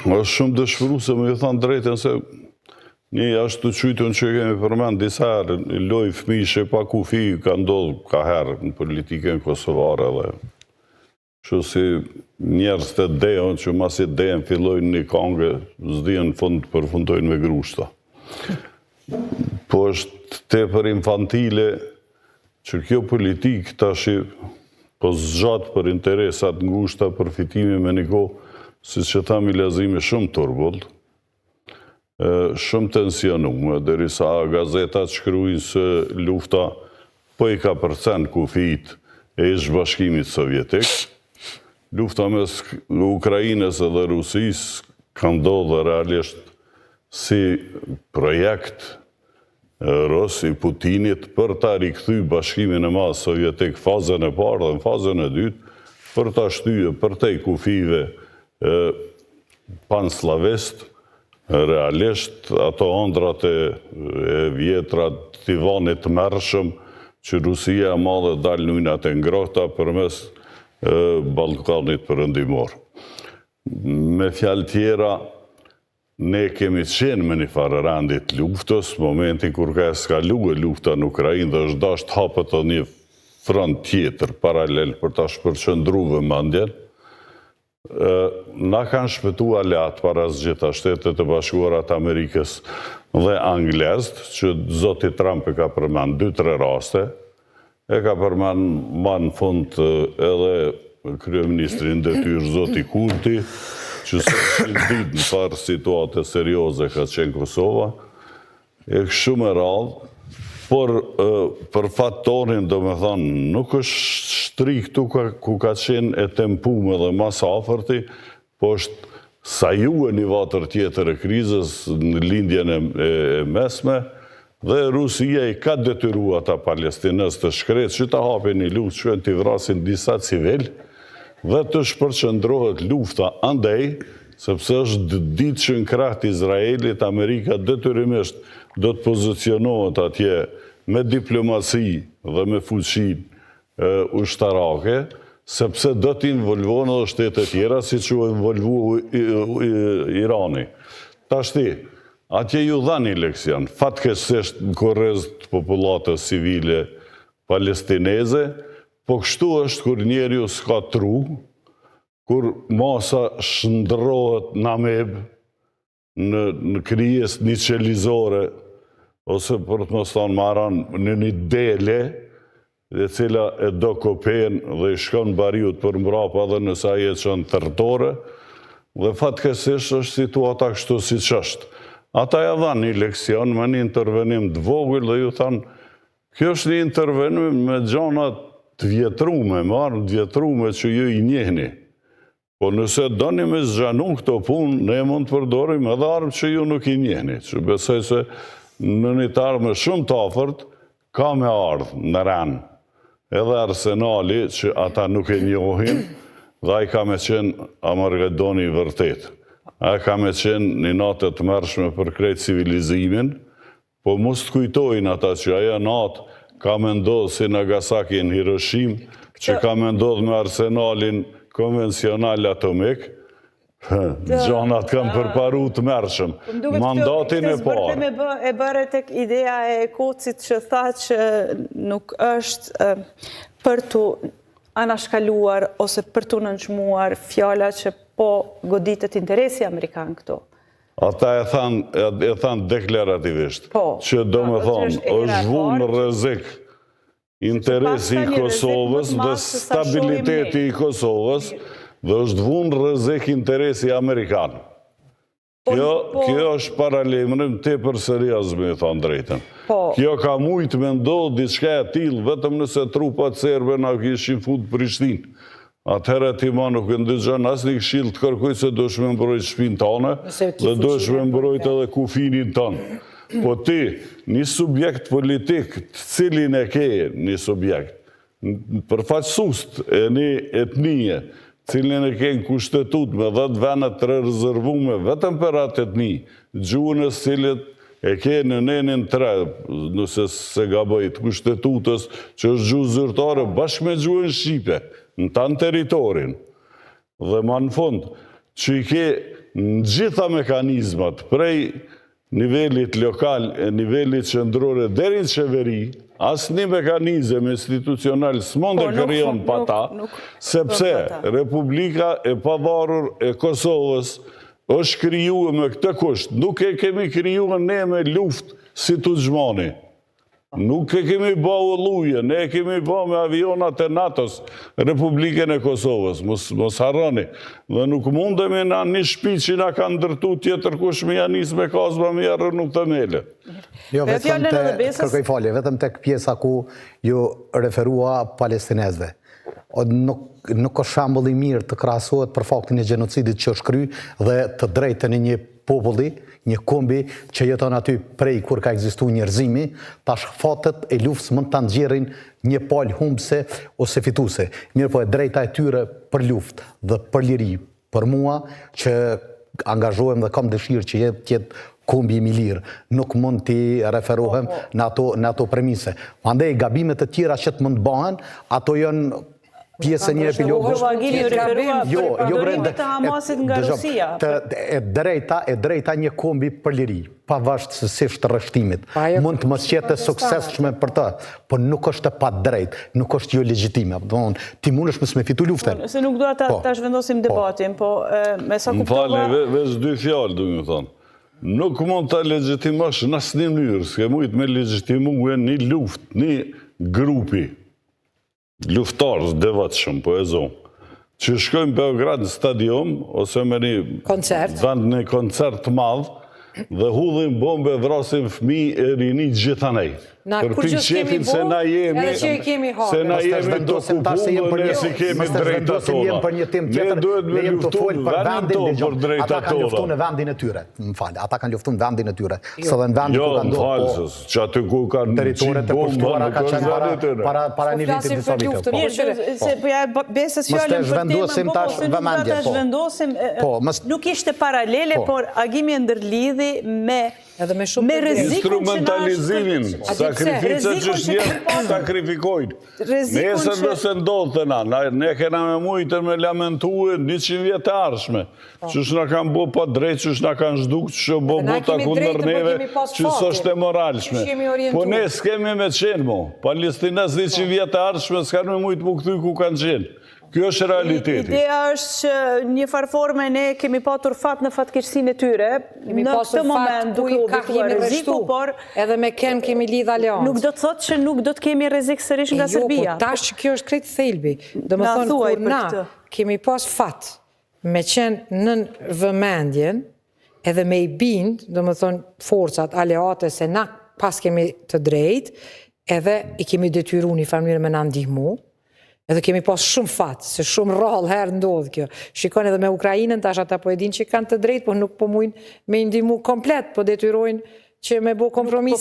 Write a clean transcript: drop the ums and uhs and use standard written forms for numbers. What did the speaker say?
është shumë dëshpëruese, më ju thanë drejtën se një ashtu të qytën që kemi përmend disa herë, loj fëmijë pa kufi ka ndodhur ka herë në politikën kosovare dhe kështu si njerëz të dejon që masi dejon fillojnë një kongë, s'dihen fund përfundojnë me grushta. Po është tepër infantile që kjo politikë tash po zgjat për interesat ngushta, përfitime me një kohë, si që thamë i lazimi shumë turbullt, shumë tensionume, derisa gazetat shkruajnë se lufta po i ka përcen kufijt e ish bashkimit sovjetik. Lufta mes Ukrainës dhe Rusisë ka ndodhur realisht si projekt rus i Putinit për ta rikthy bashkimin e madh sovjetik fazën e parë dhe në fazën e dytë, për ta shtyje përtej kufive panslavist, realisht ato ëndrat e vjetra të Ivanit Mërshëm që Rusia e madhe dalë në ujnat e ngrohta përmes Ballkanit perëndimor. Me fjalë tjera, ne kemi qenë me një farë rendit luftës, momentin kur ka eskaluar lufta në Ukrainë dhe është dashur të hapet një front tjetër paralel për ta shpërqendruar vëmendjen. Na kanë shpëtu aleat para zgjeta Shtetet e Bashkuara të Amerikës dhe Anglezët, që zoti Trump e ka përmend 2-3 raste, e ka përmend më në fund edhe kryeministri në detyrë zoti Kurti, që së ditë në farë situate serioze ka qenë Kosova, e kështu me radhë, por për faktorin, do me thonë, nuk është shtri këtu ku ka qenë e tempume dhe mas afërti, po është sajue një vatër tjetër e krizës në lindjen e mesme, dhe Rusia i ka detyruar ata Palestinës të shkretë që ta hapin një luftë që të vrasin disa civil, dhe të shpërqendrohet lufta andej, sepse është ditë që në krah të Izraelit, Amerika detyrimisht do të pozicionohet atje me diplomaci dhe me fuqin ushtarake, sepse do të involvohen edhe shtete tjera, si që u involvu Irani. Tashti, atje ju dha një leksion, fatkesisht në korrez të popullatës civile palestineze, po kështu është kur njeriu s'ka tru, kur masa shndrohet në ameb, në krijes një qelizore, ose për të mos thonë maran në një dele, dhe cila e do kopen dhe i shkon bariut për mbrapa dhe nësa jetë që në tërtore, dhe fatkesisht është situata kështu si që është. Ata ja dhanë një leksion me një intervenim të vogël dhe ju thanë, kjo është një intervenim me gjonat të vjetrume, marë të vjetrume që ju i njehni. Po nëse doni me zgjanu këto punë, ne mund të përdorim edhe armë që ju nuk i njehni, që besoj se në një të armë shumë të afërt, ka me ardhë në ren, edhe arsenali që ata nuk e njohin, dhe a i ka me qenë Amargedoni i vërtet. A i ka me qenë një natë të mërshme për krejt civilizimin, po mos të kujtojnë ata që aja natë ka me ndodhë si Nagasaki në Hiroshim, që ka me ndodhë me arsenalin konvencional atomik, gjonat kam përparu të mërshëm. Mandatin e parë. E bërë tek ideja e Kocit që tha që nuk është për të anashkaluar ose për të nënçmuar fjala që po goditet interesi Amerikan këto. Ata e thanë deklarativisht, që do me thonë, është vunë rrezik interesi i Kosovës dhe stabiliteti i Kosovës, dhe është vunë rrezik interesi Amerikan. Kjo është paralemrim tepër serioz, me thonë drejtën. Kjo ka mujtë me ndodhë diçka e tillë, vetëm nëse trupat serbe na kishin fut Prishtinë. Atëherë ti ma nuk ndëgjon as një këshill të kërkoj se do shme mbrojt shtëpinë tane, dhe do shme mbrojt edhe kufinin tanë. Po ti, një subjekt politik, të cilin e ke një subjekt, përfaqësust e një etnije, cilin e ke në kushtetut me 10 venet të rezervume vetëm për atë etni, gjuhën e cilit e ke në nenin 3, nëse se gabajt kushtetutës që është gjuhë zyrtare bashkë me gjuhën Shqipe, në tanë teritorin. Dhe ma në fund, që i ke në gjitha mekanizmat, prej nivelit lokal e nivelit qendrore deri në qeveri, asë një mekanizm institucional s'mon të krijon pa ta, sepse Republika e Pavarur e Kosovës është krijuar me këtë kusht. Nuk e kemi krijuar ne me luftë si Tuxmani. Nuk e kemi ba ulluje, ne e kemi ba me avionat e NATO-s, Republikën e Kosovës, mos harroni. Dhe nuk mundemi na një shtëpi që na ka ndërtu tjetër kush me janis me kazma me jarë nuk të mele. Jo, vetëm të kërkoj falje, vetëm të pjesa ku ju referua palestinezve. Nuk është shembull i mirë të krahasohet për faktin e gjenocidit që është kry dhe të drejtën e një populli, një kombi që jeton aty prej kur ka ekzistu njerëzimi, tash fatet e luftës mund të nxjerrin një palë humbse ose fituse. Mirë po e drejta e tyre për luftë dhe për liri, për mua që angazhohem dhe kam dëshirë që jetë kombi i lirë, nuk mund t'i referohem në ato premise. Andaj gabimet të tjera që të mund bëhen, ato janë pjesë një epilog. Jo, përdorimit të Hamasit nga Rusia. E drejta një kombi për liri, pavarësisht rreshtimit. Mund të mos jetë suksesshme për të, por nuk është e padrejtë, nuk është jo legjitime. Ti mundesh me fitu luftën. Se nuk dua ta zhvendosim debatin, po me sa kuptova. Më falni, veç dy fjalë do të thonë. Nuk mund ta legjitimosh në asnjë mënyrë, s'ke mujt me legjitimuar një luftë, një grupi luftarës devotshëm, po e zonë, që shkojnë Beograd në stadium, ose me një vend një koncert të madh, dhe hudhin bombe, vrasin fëmijë e rini gjithanej. Për pikë se na jemi të okupuar, ne si kemi drejta tona. Ne duhet me luftu vendin tonë për drejta tona. Ata kanë luftu në vendin e tyre, më falë, ata kanë luftu në vendin e tyre. Jo, më falësës, që aty ku kanë teritoret e pushtuara ka qenë para një vitit disa vite. Se përja besës fjallën për temën, po ta zhvendosim, nuk ishte paralele, por agimi e ndërlidhi me rrezikun instrumentalizimin, sakrificat që shtë sakrifikojnë. Nesër nëse ndodhë të na, ne kena me mujtër me lamentue 100 vjetë të arshme, që shë nga kanë bo pa drejt, që shë nga kanë zhduk, që shë bo ta kundër neve, që së është e moralshme. Po ne s'kemi me qenë mo, Palestinas 100 vjetë të arshme, s'kanë me mujtë mu këtuj ku kanë qenë. Kjo është realiteti. Ideja është që një farforme ne kemi patur fat në fatkeqësinë e tyre, në këtë moment duke u bituar rreziku, por edhe me Ken kemi lidh aleancë. Nuk do të thotë që nuk do të kemi rrezik sërish nga Serbia. Jo, po tash që kjo është krejt thelbi. Domethënë kur na kemi pas fat me qenë nën vëmendjen, edhe me i bind, domethënë forcat aleate se na pas kemi të drejtë, edhe i kemi detyruar në farë mënyrë me na ndihmu. Edhe kemi pas shumë fatë, se shumë rrallë herë ndodhë kjo. Shikon edhe me Ukrajinën, tash ata po e din që kanë të drejtë, po nuk po mujnë me ndihmu komplet, po detyrojnë që me bo kompromise